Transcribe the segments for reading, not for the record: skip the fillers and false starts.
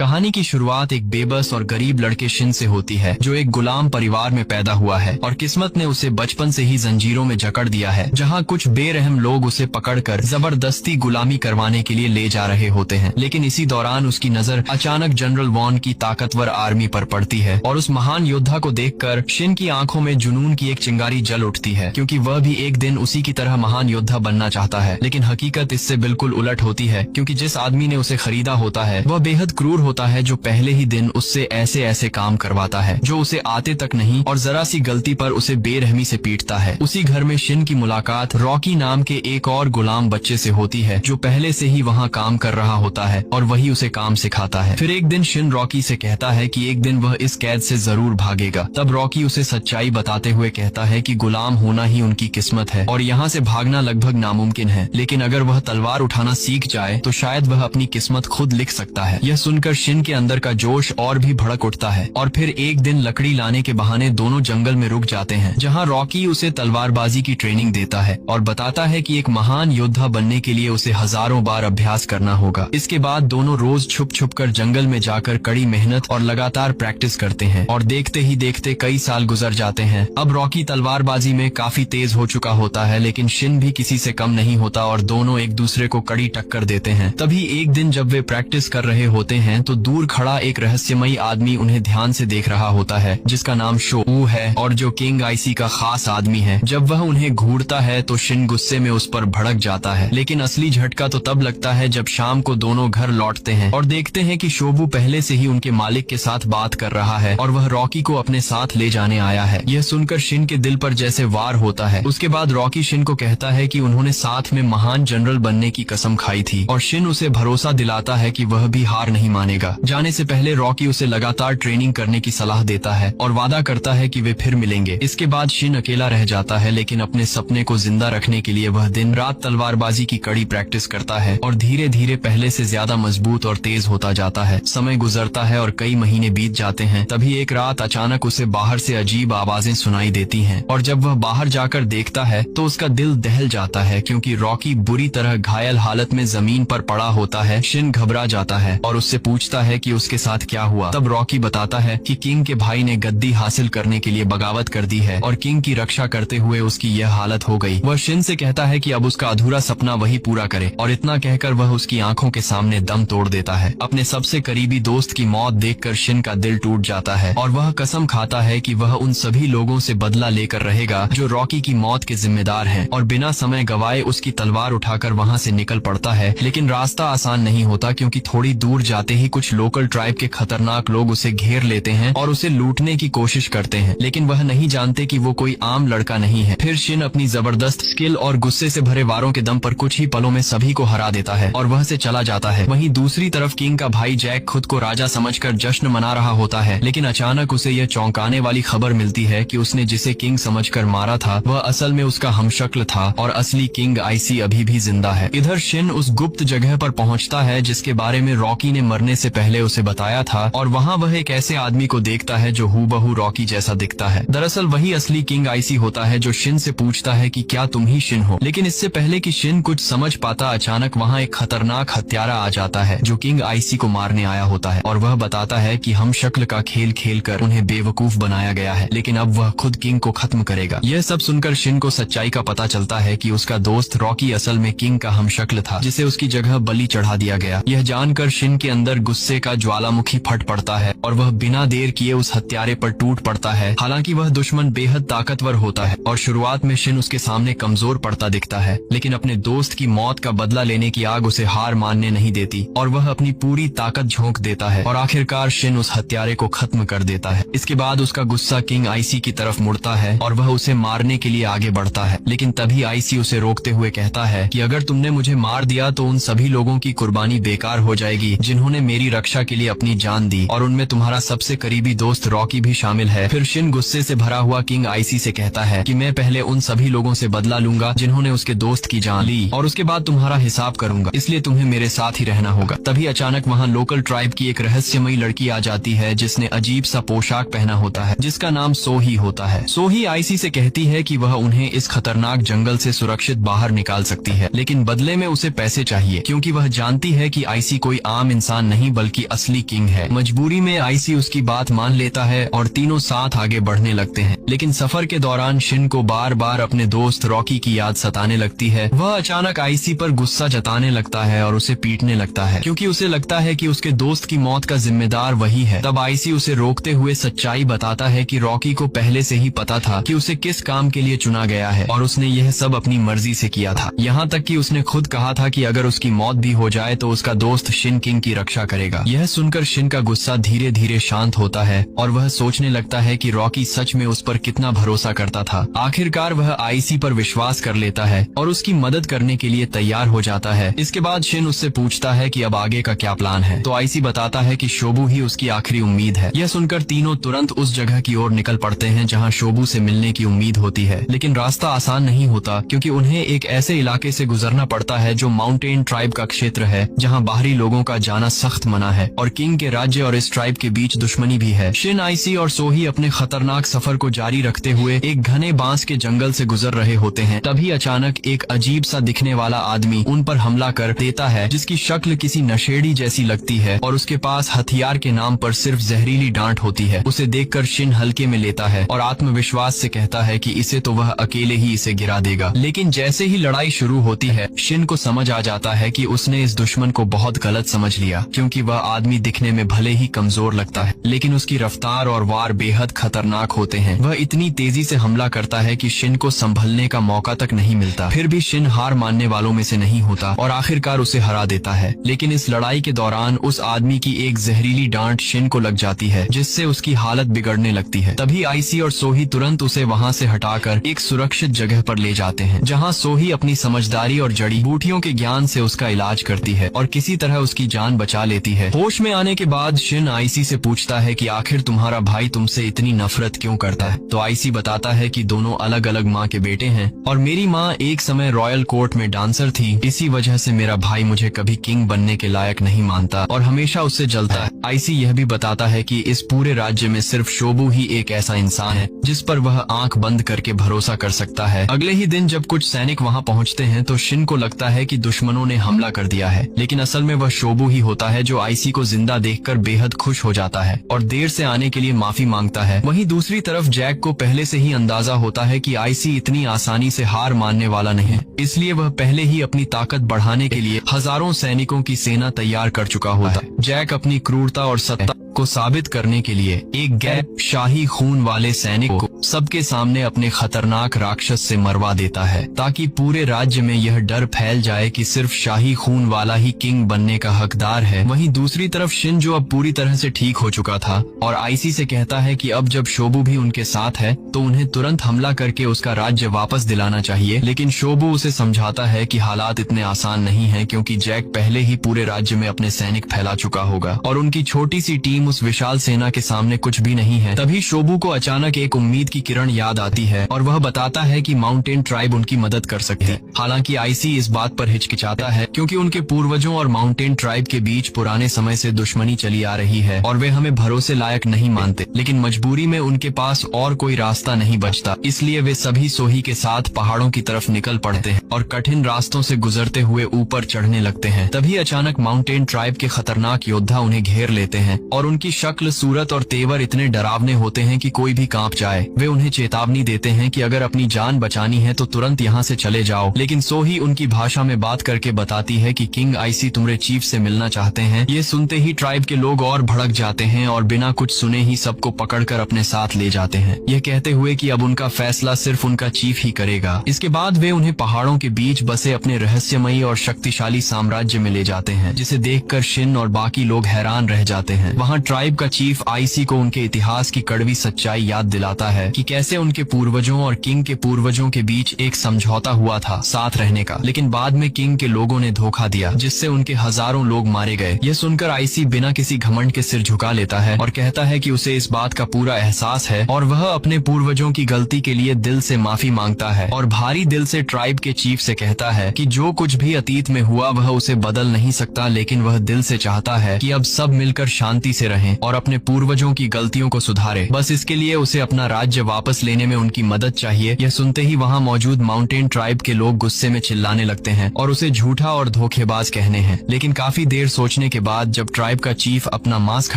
कहानी की शुरुआत एक बेबस और गरीब लड़के शिन से होती है, जो एक गुलाम परिवार में पैदा हुआ है और किस्मत ने उसे बचपन से ही जंजीरों में जकड़ दिया है, जहां कुछ बेरहम लोग उसे पकड़कर जबरदस्ती गुलामी करवाने के लिए ले जा रहे होते हैं। लेकिन इसी दौरान उसकी नजर अचानक जनरल वॉन की ताकतवर आर्मी पर पड़ती है और उस महान योद्धा को देखकर शिन की आंखों में जुनून की एक चिंगारी जल उठती है, क्योंकि वह भी एक दिन उसी की तरह महान योद्धा बनना चाहता है। लेकिन हकीकत इससे बिल्कुल उलट होती है, क्योंकि जिस आदमी ने उसे खरीदा होता है वह बेहद क्रूर होता है, जो पहले ही दिन उससे ऐसे काम करवाता है जो उसे आते तक नहीं और जरा सी गलती पर उसे बेरहमी से पीटता है। उसी घर में शिन की मुलाकात रॉकी नाम के एक और गुलाम बच्चे से होती है, जो पहले से ही वहाँ काम कर रहा होता है और वही उसे काम सिखाता है। फिर एक दिन शिन रॉकी से कहता है कि एक दिन वह इस कैद से जरूर भागेगा। तब रॉकी उसे सच्चाई बताते हुए कहता है कि गुलाम होना ही उनकी किस्मत है और यहाँ से भागना लगभग नामुमकिन है, लेकिन अगर वह तलवार उठाना सीख जाए तो शायद वह अपनी किस्मत खुद लिख सकता है। यह सुनकर शिन के अंदर का जोश और भी भड़क उठता है और फिर एक दिन लकड़ी लाने के बहाने दोनों जंगल में रुक जाते हैं, जहां रॉकी उसे तलवारबाजी की ट्रेनिंग देता है और बताता है कि एक महान योद्धा बनने के लिए उसे हजारों बार अभ्यास करना होगा। इसके बाद दोनों रोज छुप कर जंगल में जाकर कड़ी मेहनत और लगातार प्रैक्टिस करते हैं और देखते ही देखते कई साल गुजर जाते हैं। अब रॉकी तलवारबाजी में काफी तेज हो चुका होता है, लेकिन शिन भी किसी से कम नहीं होता और दोनों एक दूसरे को कड़ी टक्कर देते हैं। तभी एक दिन जब वे प्रैक्टिस कर रहे होते हैं तो दूर खड़ा एक रहस्यमयी आदमी उन्हें ध्यान से देख रहा होता है, जिसका नाम शो ऊ है और जो किंग आईसी का खास आदमी है। जब वह उन्हें घूरता है तो शिन गुस्से में उस पर भड़क जाता है, लेकिन असली झटका तो तब लगता है जब शाम को दोनों घर लौटते हैं और देखते हैं कि शोबू पहले से ही उनके मालिक के साथ बात कर रहा है और वह रॉकी को अपने साथ ले जाने आया है। यह सुनकर शिन के दिल पर जैसे वार होता है। उसके बाद रॉकी शिन को कहता है कि उन्होंने साथ में महान जनरल बनने की कसम खाई थी और शिन उसे भरोसा दिलाता है कि वह भी हार नहीं मानेगा। जाने से पहले रॉकी उसे लगातार ट्रेनिंग करने की सलाह देता है और वादा करता है कि वे फिर मिलेंगे। इसके बाद शिन अकेला रह जाता है, लेकिन अपने सपने को जिंदा रखने के लिए वह दिन रात तलवारबाजी की कड़ी प्रैक्टिस करता है और धीरे धीरे पहले से ज्यादा मजबूत और तेज होता जाता है। समय गुजरता है और कई महीने बीत जाते हैं। तभी एक रात अचानक उसे बाहर से अजीब आवाजें सुनाई देती हैं और जब वह बाहर जाकर देखता है तो उसका दिल दहल जाता है, क्योंकि रॉकी बुरी तरह घायल हालत में जमीन पर पड़ा होता है। शिन घबरा जाता है और उससे पूछता है कि उसके साथ क्या हुआ। तब रॉकी बताता है कि किंग के भाई ने गद्दी हासिल करने के लिए बगावत कर दी है और किंग की रक्षा करते हुए उसकी यह हालत हो गई। वह शिन से कहता है कि अब उसका अधूरा सपना वही पूरा करे और इतना कहकर वह उसकी आंखों के सामने दम तोड़ देता है। अपने सबसे करीबी दोस्त की मौत देखकर शिन का दिल टूट जाता है और वह कसम खाता है कि वह उन सभी लोगों से बदला लेकर रहेगा जो रॉकी की मौत के जिम्मेदार हैं, और बिना समय गवाए उसकी तलवार उठाकर वहाँ से निकल पड़ता है। लेकिन रास्ता आसान नहीं होता, क्योंकि थोड़ी दूर जाते ही कुछ लोकल ट्राइब के खतरनाक लोग उसे घेर लेते हैं और उसे लूटने की कोशिश करते हैं, लेकिन वह नहीं जानते कि वो कोई आम लड़का नहीं है। फिर शिन अपनी जबरदस्त स्किल और गुस्से से भरे वारों के दम पर कुछ ही पलों में सभी को हरा देता है और वह से चला जाता है। वहीं दूसरी तरफ किंग का भाई जैक खुद को राजा समझकर जश्न मना रहा होता है, लेकिन अचानक उसे यह चौंकाने वाली खबर मिलती है कि उसने जिसे किंग समझकर मारा था वह असल में उसका हमशक्ल था और असली किंग आईसी अभी भी जिंदा है। इधर शिन उस गुप्त जगह पर पहुंचता है जिसके बारे में रॉकी ने मरने से पहले उसे बताया था, और वहां वह एक ऐसे आदमी को देखता है जो हूबहू रॉकी जैसा दिखता है। दरअसल वही असली किंग आईसी होता है, जो शिन से पूछता है कि क्या तुम ही शिन हो। लेकिन इससे पहले कि शिन कुछ समझ पाता, अचानक वहाँ एक खतरनाक हत्यारा आ जाता है जो किंग आईसी को मारने आया होता है और वह बताता है कि हम शक्ल का खेल खेल कर उन्हें बेवकूफ बनाया गया है, लेकिन अब वह खुद किंग को खत्म करेगा। यह सब सुनकर शिन को सच्चाई का पता चलता है कि उसका दोस्त रॉकी असल में किंग का हमशक्ल था, जिसे उसकी जगह बलि चढ़ा दिया गया। यह जानकर शिन के अंदर गुस्से का ज्वालामुखी फट पड़ता है और वह बिना देर किए उस हत्यारे पर टूट पड़ता है। हालांकि वह दुश्मन बेहद ताकतवर होता है और शुरुआत में शिन उसके सामने कमजोर पड़ता दिखता है, लेकिन अपने दोस्त की मौत का बदला लेने की आग उसे हार मानने नहीं देती और वह अपनी पूरी ताकत झोंक देता है और आखिरकार शिन उस हत्यारे को खत्म कर देता है। इसके बाद उसका गुस्सा किंग आईसी की तरफ मुड़ता है और वह उसे मारने के लिए आगे बढ़ता है, लेकिन तभी आईसी उसे रोकते हुए कहता है कि अगर तुमने मुझे मार दिया तो उन सभी लोगों की कुर्बानी बेकार हो जाएगी जिन्होंने मेरी रक्षा के लिए अपनी जान दी, और उनमें तुम्हारा सबसे करीबी दोस्त रॉकी भी शामिल है। फिर शिन गुस्से से भरा हुआ किंग आईसी से कहता है कि मैं पहले उन सभी लोगों से बदला लूंगा जिन्होंने उसके दोस्त की जान ली और उसके बाद तुम्हारा हिसाब करूंगा, इसलिए तुम्हें मेरे साथ ही रहना होगा। तभी अचानक वहाँ लोकल ट्राइब की एक रहस्यमयी लड़की आ जाती है जिसने अजीब सा पोशाक पहना होता है, जिसका नाम सोही होता है। सोही आईसी से कहती है कि वह उन्हें इस खतरनाक जंगल से सुरक्षित बाहर निकाल सकती है, लेकिन बदले में उसे पैसे चाहिए, क्योंकि वह जानती है कि आईसी कोई आम इंसान नहीं बल्कि असली किंग है। मजबूरी में आईसी उसकी बात मान लेता है और तीनों साथ आगे बढ़ने लगते हैं। लेकिन सफर के दौरान शिन को बार बार अपने दोस्त रॉकी की याद सताने लगती है। वह अचानक आईसी पर गुस्सा जताने लगता है और उसे पीटने लगता है, क्योंकि उसे लगता है कि उसके दोस्त की मौत का जिम्मेदार वही है। तब आईसी उसे रोकते हुए सच्चाई बताता है कि रॉकी को पहले से ही पता था कि उसे किस काम के लिए चुना गया है और उसने यह सब अपनी मर्जी से किया था। यहाँ तक कि उसने खुद कहा था कि अगर उसकी मौत भी हो जाए तो उसका दोस्त शिन किंग की रक्षा करेगा। यह सुनकर शिन का गुस्सा धीरे धीरे शांत होता है और वह सोचने लगता है कि रॉकी सच में उस पर कितना भरोसा करता था। आखिरकार वह आईसी पर विश्वास कर लेता है और उसकी मदद करने के लिए तैयार हो जाता है। इसके बाद शिन उससे पूछता है कि अब आगे का क्या प्लान है, तो आईसी बताता है कि शोबू ही उसकी आखिरी उम्मीद है। यह सुनकर तीनों तुरंत उस जगह की ओर निकल पड़ते हैं जहाँ शोबू से मिलने की उम्मीद होती है। लेकिन रास्ता आसान नहीं होता, क्योंकि उन्हें एक ऐसे इलाके से गुजरना पड़ता है जो माउंटेन ट्राइब का क्षेत्र है, जहाँ बाहरी लोगों का जाना सख्त मना है और किंग के राज्य और इस ट्राइब के बीच दुश्मनी भी है। शिन, आईसी और सोही अपने खतरनाक सफर को जारी रखते हुए एक घने बांस के जंगल से गुजर रहे होते हैं। तभी अचानक एक अजीब सा दिखने वाला आदमी उन पर हमला कर देता है, जिसकी शक्ल किसी नशेड़ी जैसी लगती है और उसके पास हथियार के नाम पर सिर्फ जहरीली डांट होती है। उसे देखकर शिन हल्के में लेता है और आत्मविश्वास से कहता है कि इसे तो वह अकेले ही इसे गिरा देगा। लेकिन जैसे ही लड़ाई शुरू होती है, शिन को समझ आ जाता है कि उसने इस दुश्मन को बहुत गलत समझ लिया, क्योंकि वह आदमी दिखने में भले ही कमजोर लगता है, लेकिन उसकी रफ्तार और वार बेहद खतरनाक होते हैं। वह इतनी तेजी से हमला करता है कि शिन को संभलने का मौका तक नहीं मिलता। फिर भी शिन हार मानने वालों में से नहीं होता और आखिरकार उसे हरा देता है। लेकिन इस लड़ाई के दौरान उस आदमी की एक जहरीली डांट शिन को लग जाती है, जिससे उसकी हालत बिगड़ने लगती है। तभी आईसी और सोही तुरंत उसे वहाँ से हटाकर एक सुरक्षित जगह पर ले जाते हैं, जहाँ सोही अपनी समझदारी और जड़ी बूटियों के ज्ञान से उसका इलाज करती है और किसी तरह उसकी जान बचा लेती है। होश में आने के बाद शिन आईसी से पूछता है कि आखिर तुम्हारा भाई तुमसे इतनी नफरत क्यों करता है। तो आईसी बताता है कि दोनों अलग अलग माँ के बेटे हैं और मेरी माँ एक समय रॉयल कोर्ट में डांसर थी। इसी वजह से मेरा भाई मुझे कभी किंग बनने के लायक नहीं मानता और हमेशा उससे जलता है। आईसी यह भी बताता है कि इस पूरे राज्य में सिर्फ शोबू ही एक ऐसा इंसान है जिस पर वह आंख बंद करके भरोसा कर सकता है। अगले ही दिन जब कुछ सैनिक वहाँ पहुँचते हैं तो शिन को लगता है कि दुश्मनों ने हमला कर दिया है, लेकिन असल में वह शोबू ही होता है, जो आईसी को जिंदा देखकर बेहद खुश हो जाता है और देर से आने के लिए माफी मांगता है। वहीं दूसरी तरफ जैक को पहले से ही अंदाजा होता है कि आईसी इतनी आसानी से हार मानने वाला नहीं, इसलिए वह पहले ही अपनी ताकत बढ़ाने के लिए हजारों सैनिकों की सेना तैयार कर चुका होता है। जैक अपनी क्रूरता और सत्ता को साबित करने के लिए एक गैर शाही खून वाले सैनिक को सबके सामने अपने खतरनाक राक्षस से मरवा देता है, ताकि पूरे राज्य में यह डर फैल जाए कि सिर्फ शाही खून वाला ही किंग बनने का हकदार है। वहीं दूसरी तरफ शिन, जो अब पूरी तरह से ठीक हो चुका था और आईसी से कहता है कि अब जब शोबू भी उनके साथ है तो उन्हें तुरंत हमला करके उसका राज्य वापस दिलाना चाहिए। लेकिन शोबू उसे समझाता है कि हालात इतने आसान नहीं है, क्योंकि जैक पहले ही पूरे राज्य में अपने सैनिक फैला चुका होगा और उनकी छोटी सी टीम उस विशाल सेना के सामने कुछ भी नहीं है। तभी शोबू को अचानक एक उम्मीद की किरण याद आती है और वह बताता है कि माउंटेन ट्राइब उनकी मदद कर सकती है। हालांकि आईसी इस बात पर हिचकिचाता है, क्योंकि उनके पूर्वजों और माउंटेन ट्राइब के बीच पुराने समय से दुश्मनी चली आ रही है और वे हमें भरोसे लायक नहीं मानते। लेकिन मजबूरी में उनके पास और कोई रास्ता नहीं बचता, इसलिए वे सभी सोही के साथ पहाड़ों की तरफ निकल पड़ते हैं और कठिन रास्तों से गुजरते हुए ऊपर चढ़ने लगते हैं। तभी अचानक माउंटेन ट्राइब के खतरनाक योद्धा उन्हें घेर लेते हैं और उनकी शक्ल, सूरत और तेवर इतने डरावने होते हैं कि कोई भी कांप जाए। वे उन्हें चेतावनी देते हैं कि अगर अपनी जान बचानी है तो तुरंत यहाँ से चले जाओ। लेकिन सोही उनकी भाषा में बात करके बताती है कि किंग आईसी तुम्हारे चीफ से मिलना चाहते हैं। ये सुनते ही ट्राइब के लोग और भड़क जाते हैं और बिना कुछ सुने ही सबको पकड़कर अपने साथ ले जाते हैं, यह कहते हुए कि अब उनका फैसला सिर्फ उनका चीफ ही करेगा। इसके बाद वे उन्हें पहाड़ों के बीच बसे अपने रहस्यमयी और शक्तिशाली साम्राज्य में ले जाते हैं, जिसे देखकर शिन और बाकी लोग हैरान रह जाते हैं। वहाँ ट्राइब का चीफ आईसी को उनके इतिहास की कड़वी सच्चाई याद दिलाता है कि कैसे उनके पूर्वजों और किंग के पूर्वजों के बीच एक समझौता हुआ था साथ रहने का, लेकिन बाद में किंग के लोगों ने धोखा दिया, जिससे उनके हजारों लोग मारे गए। यह सुनकर आईसी बिना किसी घमंड के सिर झुका लेता है और कहता है कि उसे इस बात का पूरा एहसास है और वह अपने पूर्वजों की गलती के लिए दिल से माफी मांगता है और भारी दिल से ट्राइब के चीफ से कहता है कि जो कुछ भी अतीत में हुआ वह उसे बदल नहीं सकता, लेकिन वह दिल से चाहता है कि अब सब मिलकर शांति से रहें और अपने पूर्वजों की गलतियों को सुधारे। बस इसके लिए उसे अपना राज्य राज्य वापस लेने में उनकी मदद चाहिए। यह सुनते ही वहाँ मौजूद माउंटेन ट्राइब के लोग गुस्से में चिल्लाने लगते हैं और उसे झूठा और धोखेबाज कहने हैं। लेकिन काफी देर सोचने के बाद जब ट्राइब का चीफ अपना मास्क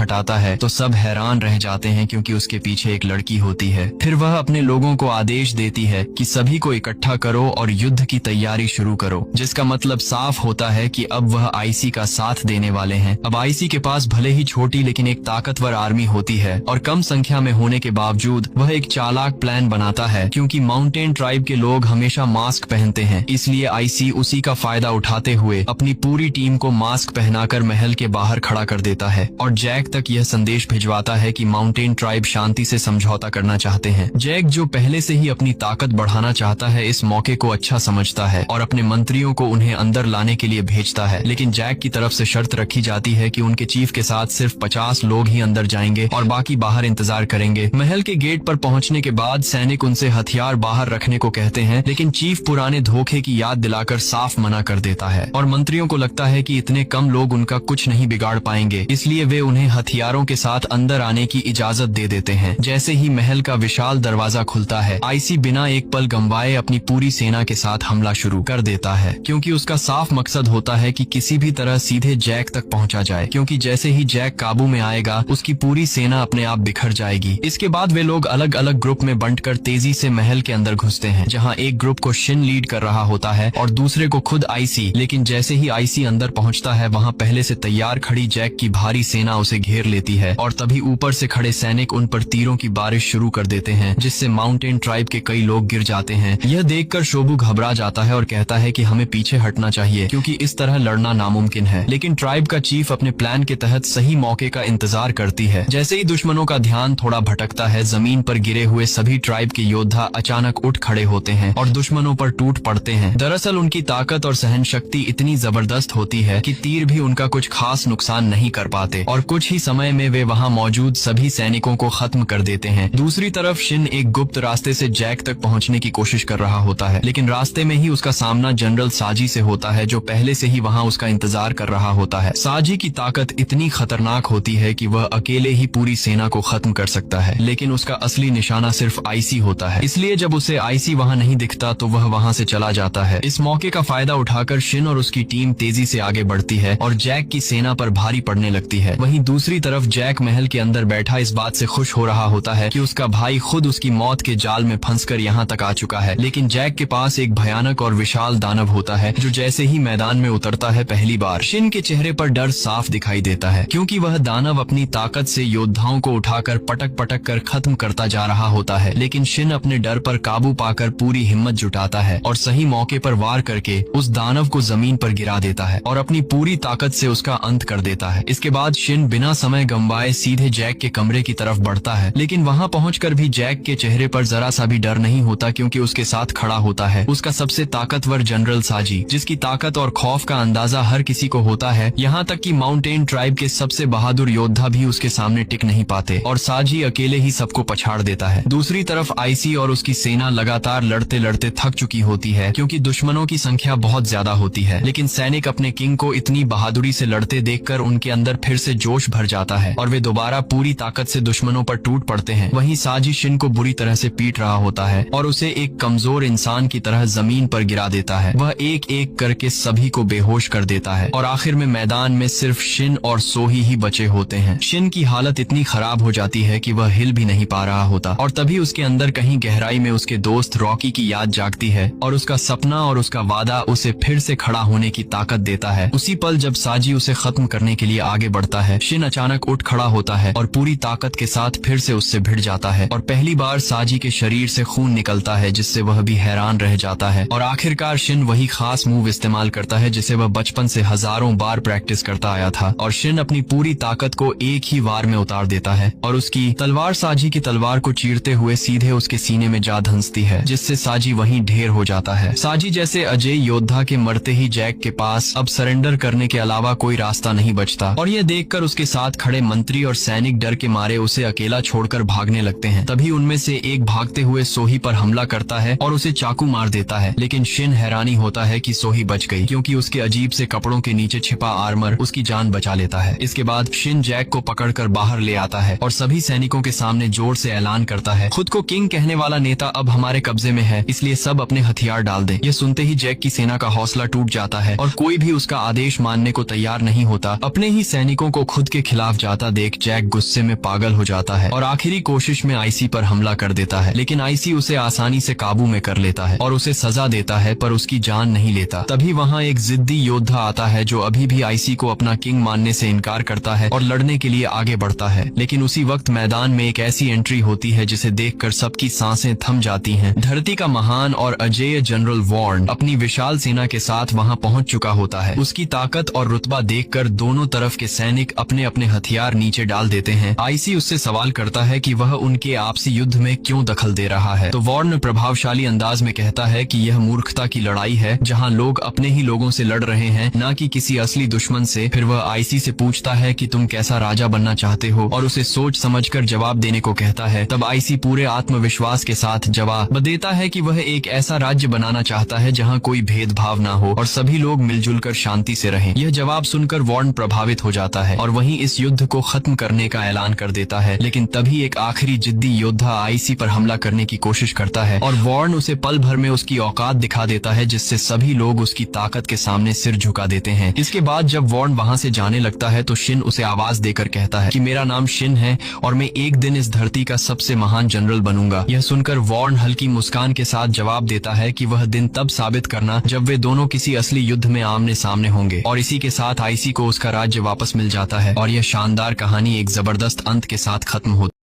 हटाता है तो सब हैरान रह जाते हैं, क्योंकि उसके पीछे एक लड़की होती है। फिर वह अपने लोगों को आदेश देती है कि सभी को इकट्ठा करो और युद्ध की तैयारी शुरू करो, जिसका मतलब साफ होता है कि अब वह आईसी का साथ देने वाले हैं। अब आईसी के पास भले ही छोटी लेकिन एक ताकतवर आर्मी होती है और कम संख्या में होने के बावजूद वह एक चालाक प्लान बनाता है। क्योंकि माउंटेन ट्राइब के लोग हमेशा मास्क पहनते हैं, इसलिए आईसी उसी का फायदा उठाते हुए अपनी पूरी टीम को मास्क पहनाकर महल के बाहर खड़ा कर देता है और जैक तक यह संदेश भिजवाता है कि माउंटेन ट्राइब शांति से समझौता करना चाहते हैं। जैक, जो पहले से ही अपनी ताकत बढ़ाना चाहता है, इस मौके को अच्छा समझता है और अपने मंत्रियों को उन्हें अंदर लाने के लिए भेजता है। लेकिन जैक की तरफ से शर्त रखी जाती है कि उनके चीफ के साथ सिर्फ 50 लोग ही अंदर जाएंगे और बाकी बाहर इंतजार करेंगे। महल के गेट पर पहुंचने के बाद सैनिक उनसे हथियार बाहर रखने को कहते हैं, लेकिन चीफ पुराने धोखे की याद दिलाकर साफ मना कर देता है और मंत्रियों को लगता है कि इतने कम लोग उनका कुछ नहीं बिगाड़ पाएंगे, इसलिए वे उन्हें हथियारों के साथ अंदर आने की इजाजत दे देते हैं। जैसे ही महल का विशाल दरवाजा खुलता है, आईसी बिना एक पल गंवाए अपनी पूरी सेना के साथ हमला शुरू कर देता है, क्योंकि उसका साफ मकसद होता है कि किसी भी तरह सीधे जैक तक पहुंचा जाए, क्योंकि जैसे ही जैक काबू में आएगा उसकी पूरी सेना अपने आप बिखर जाएगी। इसके बाद वे लोग अलग अलग ग्रुप में बंटकर तेजी से महल के अंदर घुसते हैं, जहां एक ग्रुप को शिन लीड कर रहा होता है और दूसरे को खुद आईसी। लेकिन जैसे ही आईसी अंदर पहुंचता है, वहां पहले से तैयार खड़ी जैक की भारी सेना उसे घेर लेती है और तभी ऊपर से खड़े सैनिक उन पर तीरों की बारिश शुरू कर देते हैं, जिससे माउंटेन ट्राइब के कई लोग गिर जाते हैं। यह देखकर शोबू घबरा जाता है और कहता है कि हमें पीछे हटना चाहिए, क्योंकि इस तरह लड़ना नामुमकिन है। लेकिन ट्राइब का चीफ अपने प्लान के तहत सही मौके का इंतजार करती है। जैसे ही दुश्मनों का ध्यान थोड़ा भटकता है, जमीन पर गिरे हुए सभी ट्राइब के योद्धा अचानक उठ खड़े होते हैं और दुश्मनों पर टूट पड़ते हैं। दरअसल उनकी ताकत और सहन शक्ति इतनी जबरदस्त होती है कि तीर भी उनका कुछ खास नुकसान नहीं कर पाते और कुछ ही समय में वे वहां मौजूद सभी सैनिकों को खत्म कर देते हैं। दूसरी तरफ शिन एक गुप्त रास्ते से जैक तक पहुंचने की कोशिश कर रहा होता है, लेकिन रास्ते में ही उसका सामना जनरल साजी से होता है, जो पहले से ही वहां उसका इंतजार कर रहा होता है। साजी की ताकत इतनी खतरनाक होती है कि वह अकेले ही पूरी सेना को खत्म कर सकता है, लेकिन उसका असली निशाना सिर्फ आईसी होता है। इसलिए जब उसे आईसी वहां नहीं दिखता तो वह वहां से चला जाता है। इस मौके का फायदा उठाकर शिन और उसकी टीम तेजी से आगे बढ़ती है और जैक की सेना पर भारी पड़ने लगती है। वहीं दूसरी तरफ जैक महल के अंदर बैठा इस बात से खुश हो रहा होता है कि उसका भाई खुद उसकी मौत के जाल में फंसकर यहाँ तक आ चुका है। लेकिन जैक के पास एक भयानक और विशाल दानव होता है, जो जैसे ही मैदान में उतरता है, पहली बार शिन के चेहरे पर डर साफ दिखाई देता है, क्योंकि वह दानव अपनी ताकत से योद्धाओं को उठाकर पटक पटक कर खत्म करता जा रहा होता है। लेकिन शिन अपने डर पर काबू पाकर पूरी हिम्मत जुटाता है और सही मौके पर वार करके उस दानव को जमीन पर गिरा देता है और अपनी पूरी ताकत से उसका अंत कर देता है। इसके बाद शिन बिना समय गंवाए सीधे जैक के कमरे की तरफ बढ़ता है, लेकिन वहां पहुंचकर भी जैक के चेहरे पर जरा सा भी डर नहीं होता, क्योंकि उसके साथ खड़ा होता है उसका सबसे ताकतवर जनरल साजी, जिसकी ताकत और खौफ का अंदाजा हर किसी को होता है। यहाँ तक कि माउंटेन ट्राइब के सबसे बहादुर योद्धा भी उसके सामने टिक नहीं पाते और साजी अकेले ही सबको पछाड़ देता है। दूसरी तरफ आईसी और उसकी सेना लगातार लड़ते लड़ते थक चुकी होती है, क्योंकि दुश्मनों की संख्या बहुत ज्यादा होती है। लेकिन सैनिक अपने किंग को इतनी बहादुरी से लड़ते देखकर उनके अंदर फिर से जोश भर जाता है और वे दोबारा पूरी ताकत से दुश्मनों पर टूट पड़ते हैं। वहीं साजी शिन को बुरी तरह से पीट रहा होता है और उसे एक कमजोर इंसान की तरह जमीन पर गिरा देता है। वह एक एक करके सभी को बेहोश कर देता है और आखिर में मैदान में सिर्फ शिन और सोही ही बचे होते हैं। शिन की हालत इतनी खराब हो जाती है कि वह हिल भी नहीं पा रहा होता और तभी उसके अंदर कहीं गहराई में उसके दोस्त रॉकी की याद जागती है और उसका सपना और उसका वादा उसे फिर से खड़ा होने की ताकत देता है। उसी पल जब साजी उसे खत्म करने के लिए आगे बढ़ता है, शिन अचानक उठ खड़ा होता है और पूरी ताकत के साथ फिर से उससे भिड़ जाता है और पहली बार साजी के शरीर से खून निकलता है, जिससे वह भी हैरान रह जाता है। और आखिरकार शिन वही खास मूव इस्तेमाल करता है जिसे वह बचपन से हजारों बार प्रैक्टिस करता आया था और शिन अपनी पूरी ताकत को एक ही वार में उतार देता है और उसकी तलवार साजी की तलवार को चीरते हुए सीधे उसके सीने में जा धंसती है, जिससे साजी वहीं ढेर हो जाता है। साजी जैसे अजय योद्धा के मरते ही जैक के पास अब सरेंडर करने के अलावा कोई रास्ता नहीं बचता और यह देखकर उसके साथ खड़े मंत्री और सैनिक डर के मारे उसे अकेला छोड़कर भागने लगते हैं। तभी उनमें से एक भागते हुए सोही पर हमला करता है और उसे चाकू मार देता है, लेकिन शिन हैरानी होता है कि सोही बच गई, क्योंकि उसके अजीब से कपड़ों के नीचे छिपा आर्मर उसकी जान बचा लेता है। इसके बाद शिन जैक को पकड़कर बाहर ले आता है और सभी सैनिकों के सामने जोर से ऐलान करता है। खुद को किंग कहने वाला नेता अब हमारे कब्जे में है, इसलिए सब अपने हथियार डाल दें। यह सुनते ही जैक की सेना का हौसला टूट जाता है और कोई भी उसका आदेश मानने को तैयार नहीं होता। अपने ही सैनिकों को खुद के खिलाफ जाता देख जैक गुस्से में पागल हो जाता है और आखिरी कोशिश में आईसी पर हमला कर देता है, लेकिन आईसी उसे आसानी से काबू में कर लेता है और उसे सजा देता है, पर उसकी जान नहीं लेता। तभी वहाँ एक जिद्दी योद्धा आता है जो अभी भी आईसी को अपना किंग मानने से इनकार करता है और लड़ने के लिए आगे बढ़ता है। लेकिन उसी वक्त मैदान में एक ऐसी एंट्री होती है जिसे देखकर सबकी सांसें थम जाती हैं। धरती का महान और अजेय जनरल वॉर्न अपनी विशाल सेना के साथ वहां पहुंच चुका होता है। उसकी ताकत और रुतबा देखकर दोनों तरफ के सैनिक अपने अपने हथियार नीचे डाल देते हैं। आईसी उससे सवाल करता है कि वह उनके आपसी युद्ध में क्यों दखल दे रहा है, तो वॉर्न प्रभावशाली अंदाज में कहता है कि यह मूर्खता की लड़ाई है, जहां लोग अपने ही लोगों से लड़ रहे हैं, न कि किसी असली दुश्मन से। फिर वह आईसी से पूछता है कि तुम कैसा राजा बनना चाहते हो और उसे सोच समझकर जवाब देने को कहता है। तब आईसी पूरे आत्मविश्वास के साथ जवाब देता है कि वह एक ऐसा राज्य बनाना चाहता है जहां कोई भेदभाव ना हो और सभी लोग मिलजुल कर शांति से रहें। यह जवाब सुनकर वॉर्न प्रभावित हो जाता है और वहीं इस युद्ध को खत्म करने का ऐलान कर देता है। लेकिन तभी एक आखिरी जिद्दी योद्धा आईसी पर हमला करने की कोशिश करता है और वॉर्न उसे पल भर में उसकी औकात दिखा देता है, जिससे सभी लोग उसकी ताकत के सामने सिर झुका देते हैं। इसके बाद जब वॉर्न वहां से जाने लगता है तो शिन उसे आवाज देकर कहता है कि मेरा नाम शिन है और मैं एक दिन इस धरती का सबसे महान जनरल बनूंगा। यह सुनकर वॉर्न हल्की मुस्कान के साथ जवाब देता है कि वह दिन तब साबित करना जब वे दोनों किसी असली युद्ध में आमने सामने होंगे। और इसी के साथ आईसी को उसका राज्य वापस मिल जाता है और यह शानदार कहानी एक जबरदस्त अंत के साथ खत्म होती है।